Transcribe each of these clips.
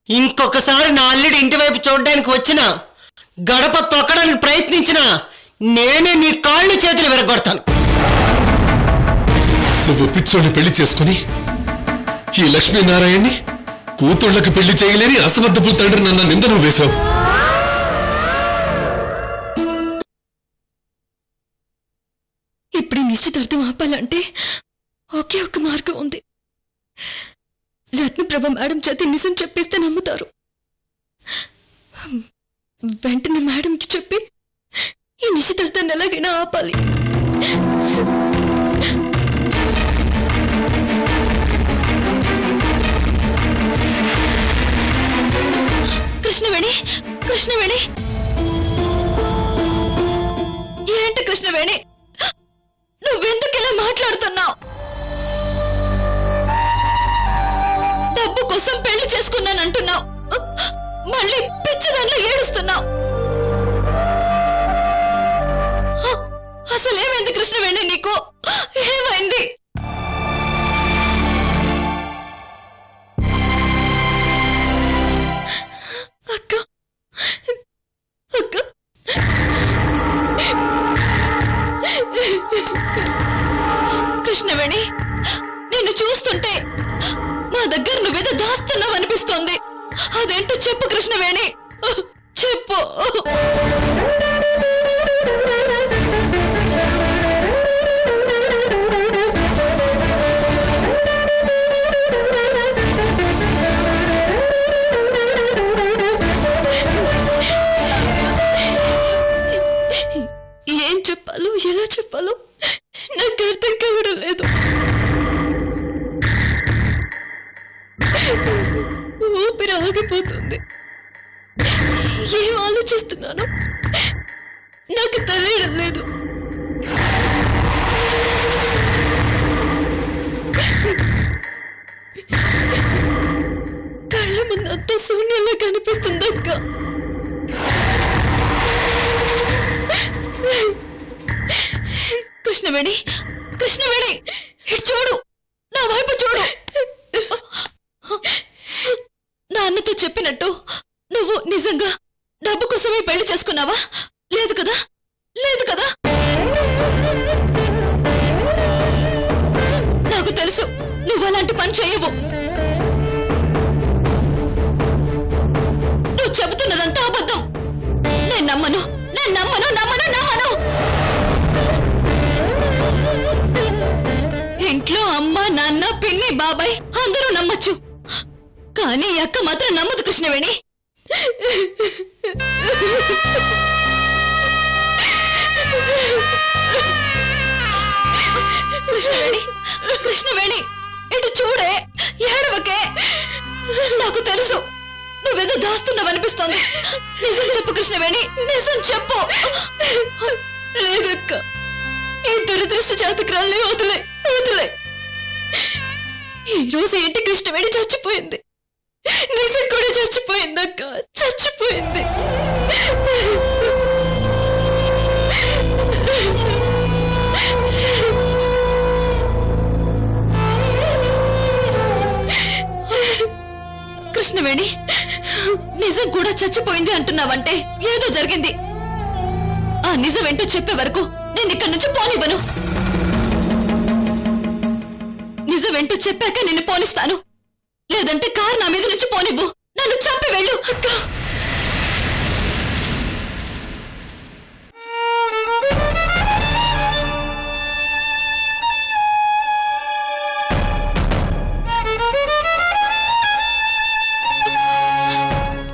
ఇంకొకసారి నా అల్లుడి ఇంటి వైపు చూడడానికి వచ్చినా గడప తొక్కడానికి ప్రయత్నించినా నేనే నీ కాళ్ళు చేతులు విరగొడతాను. నువ్వు పిచ్చోని పెళ్లి చేసుకుని ఈ లక్ష్మీనారాయణ్ణి కూతుళ్ళకి పెళ్లి చేయలేని అసమర్థపు తండ్రి నన్ను నింద నువ్వు వేశావు. ఇప్పుడు నిశ్చితార్థం ఆపాలంటే ఒకే ఒక్క మార్గం ఉంది. రత్నప్రభ మేడం చేతి నిజం చెప్పేస్తే నమ్ముతారు. వెంటనే మేడంకి చెప్పి ఈ నిశ్చితార్థాన్ని ఎలాగైనా ఆపాలి. కృష్ణవేణి, కృష్ణవేణి, ఏంటి కృష్ణవేణి, నువ్వెందుకు ఇలా మాట్లాడుతున్నావు? డబ్బు కోసం పెళ్లి చేసుకున్నానంటున్నావు, మళ్ళీ పిచ్చిదాంట్లో ఏడుస్తున్నావు. అసలేమైంది కృష్ణవేణి? నీకు ఏమైంది? అక్క, అక్క, కృష్ణవేణి, నిన్ను చూస్తుంటే మా దగ్గర నువ్వేదో దాస్తున్నావు అనిపిస్తోంది. అదేంటో చెప్పు కృష్ణవేణి, చెప్పు. ఏం చెప్పాలో ఎలా చెప్పాలో నాకు అర్థం కావడం లేదు. ఊపిరి ఆగిపోతుంది. ఏం ఆలోచిస్తున్నాను నాకు తెలియడం లేదు. కళ్ళ ముందు అంతా శూన్యంగా కనిపిస్తుంది అక్క. కృష్ణవేణి, కృష్ణవేణి, ఇటు చూడు, నా వైపు చూడు. నాన్నతో చెప్పినట్టు నువ్వు నిజంగా డబ్బు కోసమే పెళ్లి చేసుకున్నావా? లేదు కదా, లేదు కదా. నాకు తెలుసు నువ్వు అలాంటి పని చేయవు. నువ్వు చెబుతున్నదంతా అబద్ధం. నేను నమ్మను, నేను నమ్మను, నమ్మను, నమ్మను. ఇంట్లో అమ్మ, నాన్న, పిన్ని, బాబాయ్ అందరూ నమ్మచ్చు, కానీ ఈ అక్క మాత్రం నమ్మదు కృష్ణవేణి. కృష్ణవేణి, కృష్ణవేణి, ఇటు చూడే, ఏడవకే. నాకు తెలుసు నువ్వేదో దాస్తున్నావనిపిస్తోంది. నిజం చెప్పు కృష్ణవేణి, నిజం చెప్పు. లేదక్క, ఈ దురదృష్ట జాతకురాల్ని వదిలే, వదిలే. ఈరోజు ఏంటి కృష్ణవేణి చచ్చిపోయింది, నిజం కూడా చచ్చిపోయింది అక్క, చచ్చిపోయింది. కృష్ణవేణి, నిజం కూడా చచ్చిపోయింది అంటున్నావంటే ఏదో జరిగింది. ఆ నిజం ఏంటో చెప్పే వరకు నేను ఇక్కడి నుంచి పోనివ్వను. నిజమేంటో చెప్పాక నిన్ను పోనిస్తాను, లేదంటే కారు నా మీద నుంచి పోనివ్వు. నన్ను చంపి వెళ్ళు అక్క.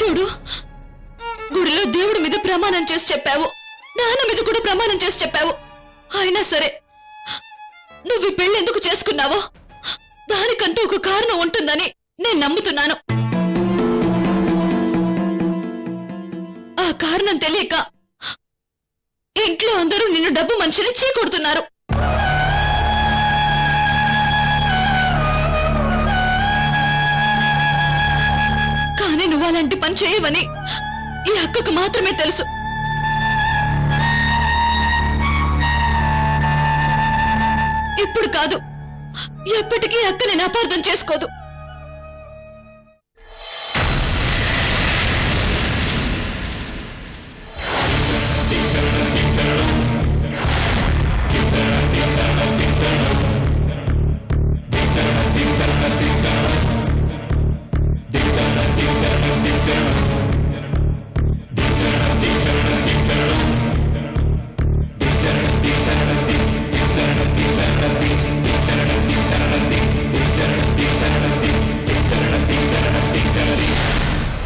చూడు, గుడిలో దేవుడి మీద ప్రమాణం చేసి చెప్పావు, నాన్న మీద కూడా ప్రమాణం చేసి చెప్పావు. అయినా సరే నువ్వు ఈ పెళ్లి ఎందుకు చేసుకున్నావో దానికంటూ ఒక కారణం ఉంటుందని నేను నమ్ముతున్నాను. ఆ కారణం తెలియక ఇంట్లో అందరూ నిన్ను డబ్బు మనిషిని చీకొడుతున్నారు. కానీ నువ్వు అలాంటి పని చేయవని ఈ అక్కకు మాత్రమే తెలుసు. ఇప్పుడు కాదు, ఎప్పటికీ అక్క నేను అపార్థం చేసుకోదు.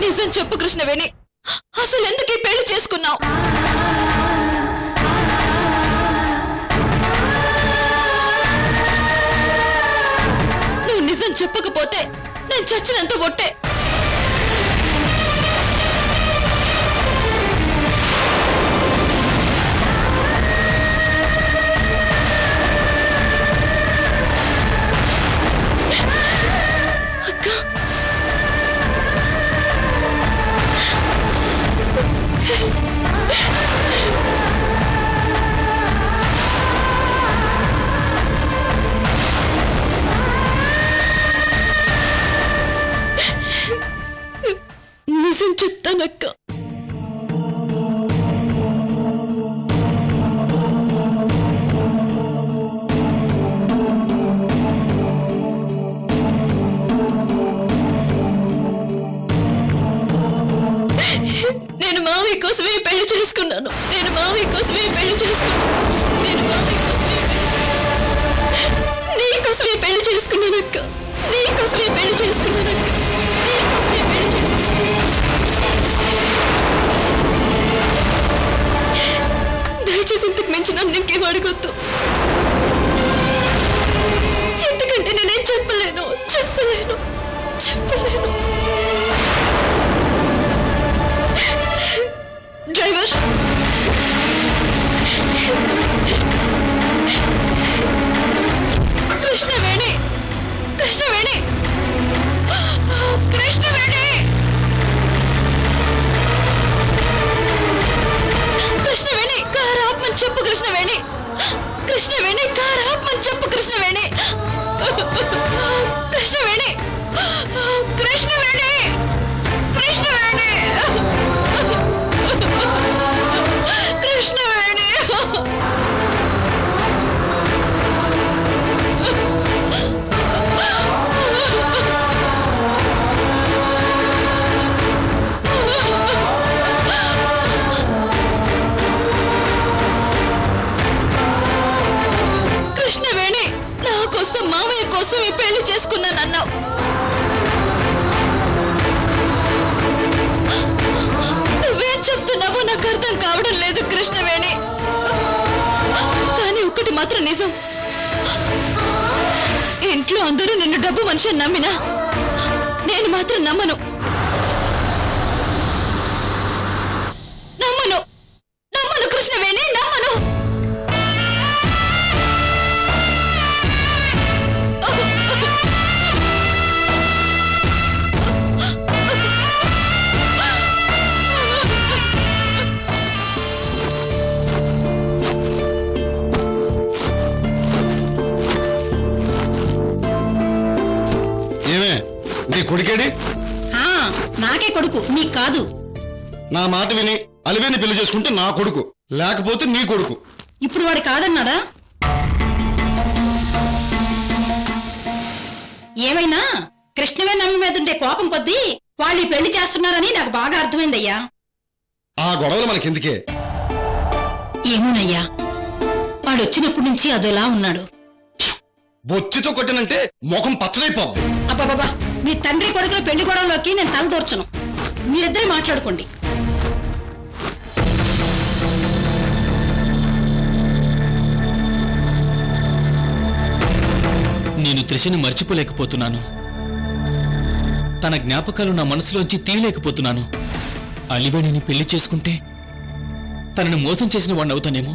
నిజం చెప్పు కృష్ణవేణి, అసలు ఎందుకు ఈ పెళ్లి చేసుకున్నావు? నువ్వు నిజం చెప్పకపోతే నేను చచ్చినంత ఒట్టే. నిజం చెప్తానక్క. నేను మావయ్య కోసమే పెళ్లి చేసుకున్నాను. నేను మావయ్య కోసమే పెళ్లి చేసుకున్నాను. నేను మావయ్య కోసమే నీ కోసమే పెళ్లి చేసుకున్నానక్క. నీ కోసమే పెళ్లి చేసుకున్నానక్క. నీ కోసమే పెళ్లి చేసుకున్నాను. దయచేసి ఇంతకు మించి నన్ను ఇంకేం అడగొద్దు. ఎందుకంటే నేనేం చెప్పలేను. డ్రైవర్, కృష్ణవేణి, కృష్ణవేణి, కృష్ణవేణి, కృష్ణవేణి, కారు ఆపమని చెప్పు కృష్ణవేణి. కృష్ణవేణి, కారు ఆపమని చెప్పు కృష్ణవేణి. కృష్ణవేణి, కృష్ణవేణి, కృష్ణవేణి, కృష్ణవేణి. కృష్ణవేణి, నా కోసం మామయ్య కోసం ఈ పెళ్లి చేసుకున్నానన్నావు. నువ్వేం చెప్తున్నావో నాకు అర్థం కావడం లేదు కృష్ణవేణి. కానీ ఒక్కటి మాత్రం నిజం, ఇంట్లో అందరూ నిన్ను డబ్బు మనిషి నమ్మినా నేను మాత్రం నమ్మను. నమ్మను, నమ్మను కృష్ణవేణి, నమ్మను. నీ కొడుకేడి? నాకే కొడుకు, నీకు కాదు. నా మాట విని అలివేని పెళ్లి చేసుకుంటే నా కొడుకు, లేకపోతే నీ కొడుకు. ఇప్పుడు వాడు కాదన్నాడా? ఏమైనా కృష్ణవే నమ్మి మీద ఉండే కోపం కొద్దీ వాళ్ళు ఈ పెళ్లి చేస్తున్నారని నాకు బాగా అర్థమైందయ్యా. ఆ గొడవలు మనకెందుకే? ఏమోనయ్యా, వాడు వచ్చినప్పటి నుంచి అదోలా ఉన్నాడు. బొచ్చితో కొట్టినంటే ముఖం పచ్చడైపోద్ది. అబ్బాబాబా, మీ తండ్రి కొడుకుల పెళ్లి గొడవలోకి నేను తలదూర్చను. మీరిద్దరే మాట్లాడుకోండి. నేను త్రిషని మర్చిపోలేకపోతున్నాను. తన జ్ఞాపకాలు నా మనసులోంచి తీయలేకపోతున్నాను. అలివేణిని పెళ్లి చేసుకుంటే తనను మోసం చేసిన వాడిని అవుతానేమో.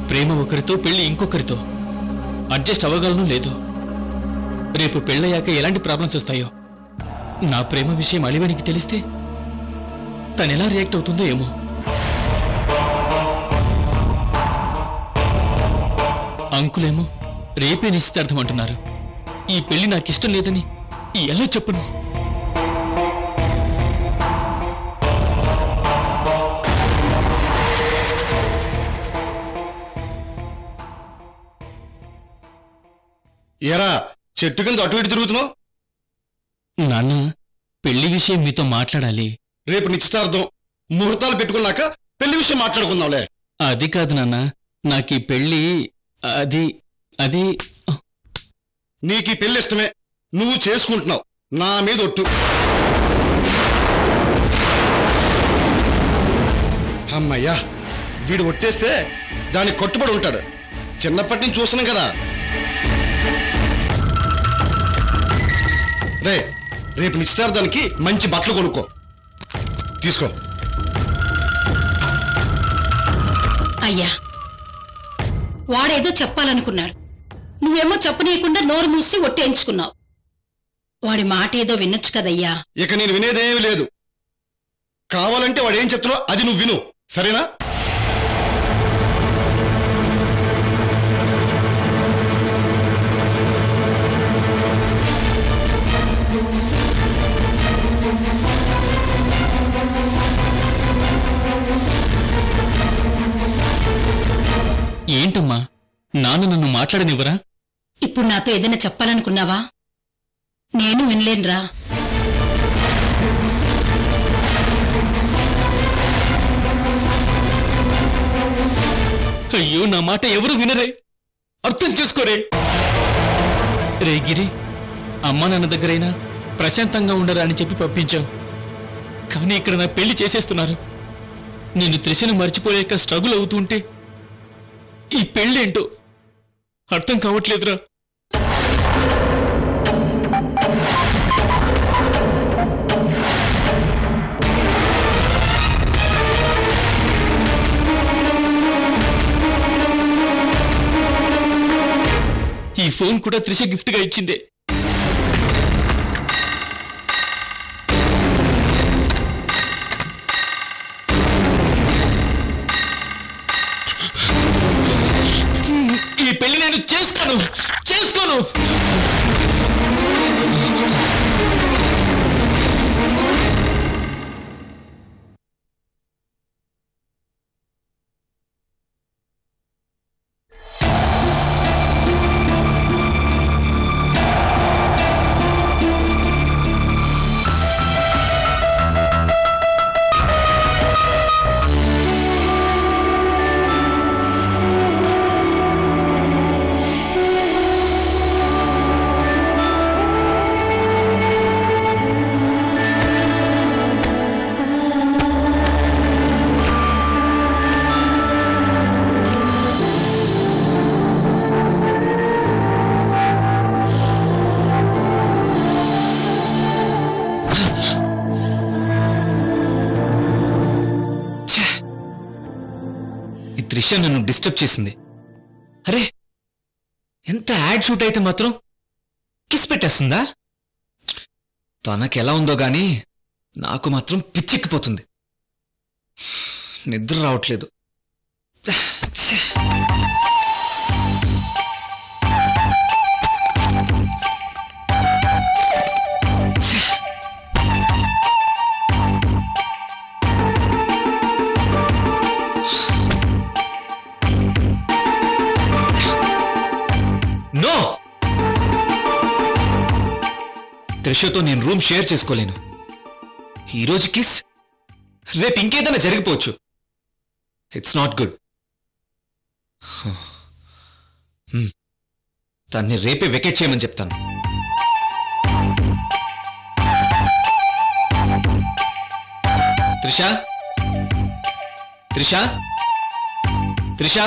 ప్రేమ ఒకరితో పెళ్లి ఇంకొకరితో అడ్జస్ట్ అవ్వగలను లేదు. రేపు పెళ్ళయ్యాక ఎలాంటి ప్రాబ్లమ్స్ వస్తాయో. నా ప్రేమ విషయం అలివేణికి తెలిస్తే తనెలా రియాక్ట్ అవుతుందో ఏమో. అంకులేమో రేపే నిశ్చితార్థం అంటున్నారు. ఈ పెళ్లి నాకిష్టం లేదని ఎలా చెప్పను? ఏరా, చెట్టు కింద అటు ఇటు తిరుగుతున్నావు? నాన్న, పెళ్లి విషయం మీతో మాట్లాడాలి. రేపు నిశ్చితార్థం, ముహూర్తాలు పెట్టుకున్నాక పెళ్లి విషయం మాట్లాడుకుందాంలే. అది కాదు నాన్న, నాకు ఈ పెళ్లి అది అది నీకు ఈ పెళ్లి ఇష్టమే, నువ్వు చేసుకుంటున్నావు, నా మీద ఒట్టు. అమ్మయ్యా, వీడు ఒట్టేస్తే దానికి కట్టుబడి ఉంటాడు. చిన్నప్పటి నుంచి చూస్తున్నాం కదా. రేపు నిశ్చితార్థానికి మంచి బట్టలు కొనుక్కో. తీసుకో. అయ్యా, వాడేదో చెప్పాలనుకున్నాడు, నువ్వేమో చెప్పనీయకుండా నోరు మూసి ఒట్టేయించుకున్నావు. వాడి మాట ఏదో వినొచ్చు కదయ్యా. ఇక నేను వినేదేమీ లేదు. కావాలంటే వాడేం చెప్తున్నావు అది నువ్వు విను, సరేనా? ఏంటమ్మా, నాన్న నన్ను మాట్లాడనివ్వరా? ఇప్పుడు నాతో ఏదైనా చెప్పాలనుకున్నావా? నేను వినలేనురా. అయ్యో, నా మాట ఎవరు వినరే, అర్థం చేసుకోరే. రే గిరి, అమ్మా నాన్న దగ్గరైనా ప్రశాంతంగా ఉండరా అని చెప్పి పంపించావు, కానీ ఇక్కడ నా పెళ్లి చేసేస్తున్నారు. నేను త్రిషను మర్చిపోలేక స్ట్రగుల్ అవుతుంటే ఈ పెళ్ళేంటో అర్థం కావట్లేదురా. ఈ ఫోన్ కూడా త్రిష గిఫ్ట్ గా ఇచ్చిందే. ఈ పెళ్లి నేను చేసుకోను. త్రిష నన్ను డిస్టర్బ్ చేసింది. అరే, ఎంత యాడ్ షూట్ అయితే మాత్రం కిస్ పెట్టేస్తుందా? తనకెలా ఉందో గాని నాకు మాత్రం పిచ్చెక్కిపోతుంది. నిద్ర రావట్లేదు. నో, త్రిషతో నేను రూమ్ షేర్ చేసుకోలేను. ఈరోజు కిస్, రేపు ఇంకేదైనా జరిగిపోవచ్చు. It's not good. తన్ని రేపే వెకేట్ చేయమని చెప్తాను. త్రిష, త్రిష, త్రిష.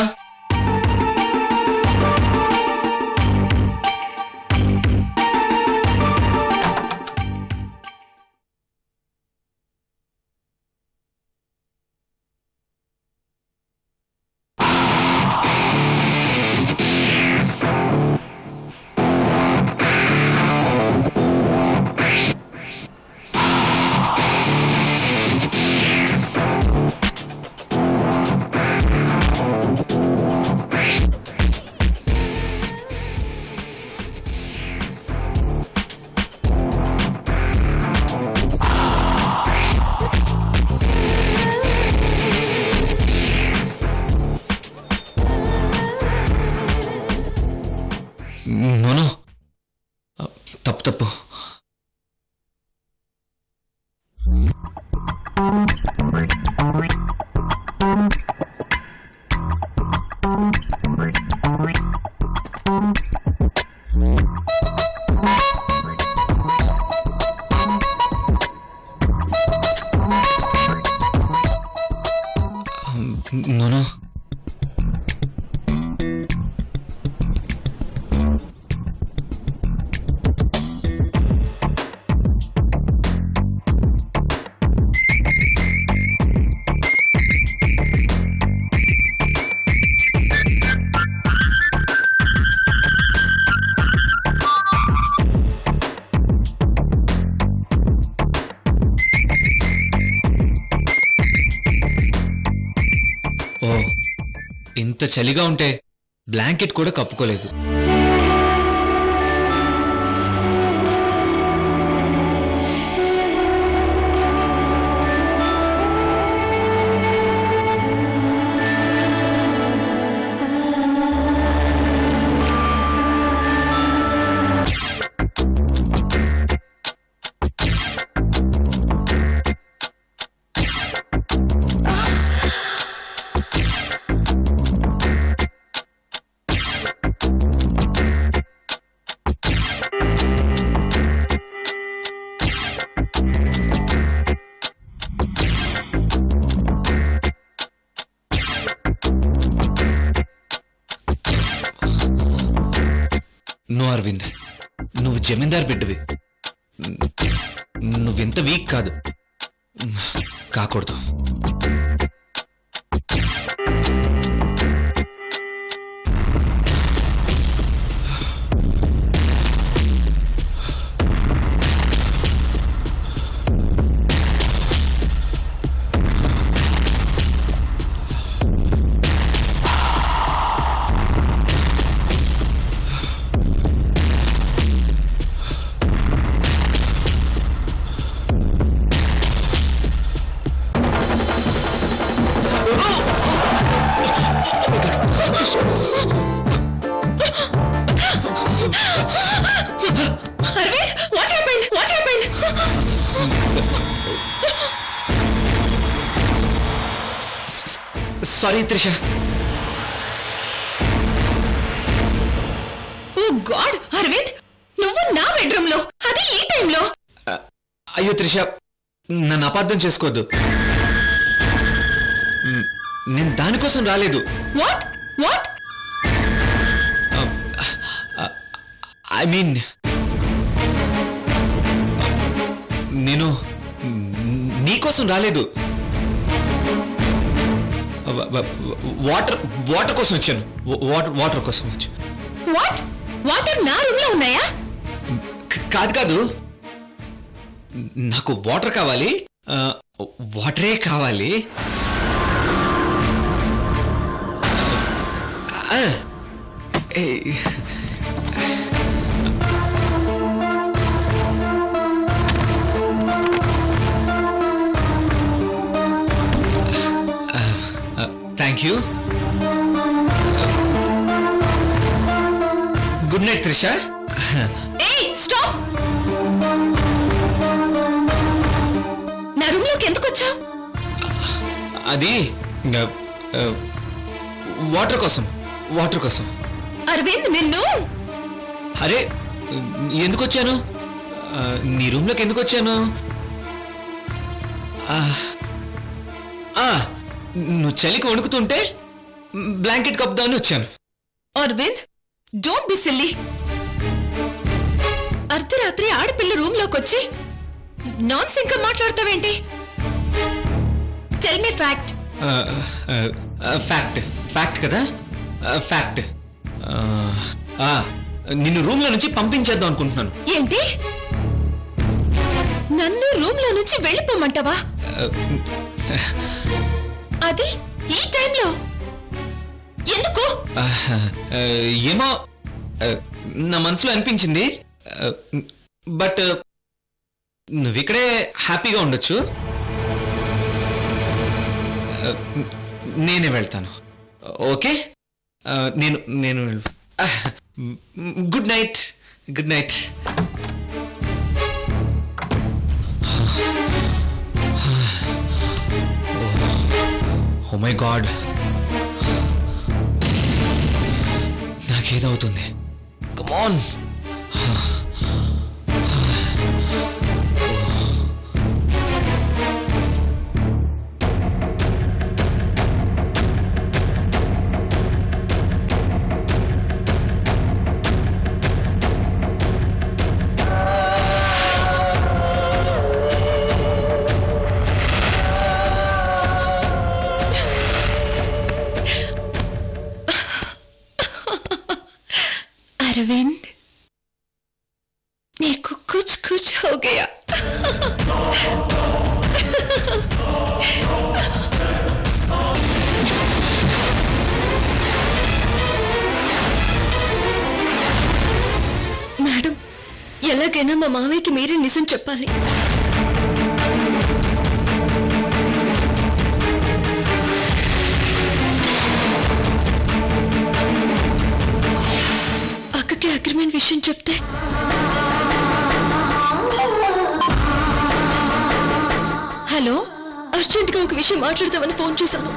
నో ఇంత చలిగా ఉంటే బ్లాంకెట్ కూడా కప్పుకోలేదు. నువ్వు అరవింద్, నువ్వు జమీందార్ బిడ్డవి. నువ్వెంత వీక్ కాదు, కాకూడదు. సారీ త్రిష. ఓ గాడ్ అరవింద్, నువ్వు నా బెడ్రూమ్ లో, అది ఈ టైంలో? అయ్యో త్రిష, నన్ను అపార్థం చేసుకోవద్దు. నేను దానికోసం రాలేదు. What what? ఐ మీన్, నేను నీకోసం రాలేదు. వాటర్ కోసం వచ్చాను. వాటర్ కోసం వచ్చాను. వాట్? వాటర్ నా రూమ్ లో ఉన్నాయా? కాదు, నాకు వాటర్ కావాలి. వాటరే కావాలి. Thank you. Good night Trisha. Stop. నా రూమ్ లోకి ఎందుకు వచ్చావు? అది వాటర్ కోసం. అరవింద్, నిన్ను. అరే, ఎందుకు వచ్చాను? నీ రూమ్లోకి ఎందుకు వచ్చాను? నువ్వు చలికి వణుకుతుంటే బ్లాంకెట్ కప్పుదామని వచ్చాను. Aravind, don't be silly. అర్ధరాత్రి ఆడపిల్ల రూమ్ లోకి వచ్చి నాన్ సింక్ మాట్లాడతావేంటి? Tell me fact. ఫ్యాక్ట్ కదా, ఫ్యాక్ట్. నిన్ను రూమ్ లో నుంచి పంపించేద్దాం అనుకుంటున్నాను. ఏంటి? నన్ను రూమ్ లో నుంచి వెళ్ళిపోమంటావా? అది ఈ టైంలో ఎందుకు? ఏమో, నా మనసులో అనిపించింది. బట్ నువ్విక్కడే హ్యాపీగా ఉండొచ్చు. నేనే వెళ్తాను. ఓకే, నేను good night. Good night. Oh my god, నాకేదవుతుంది? Come on. गया। మేడం, ఎలాగైనా మా మావయ్యకి మీరే నిజం చెప్పాలి. అక్కకి అగ్రిమెంట్ విషయం చెప్తే హలో, అర్జెంట్ గా ఒక విషయం మాట్లాడదామని ఫోన్ చేశాను.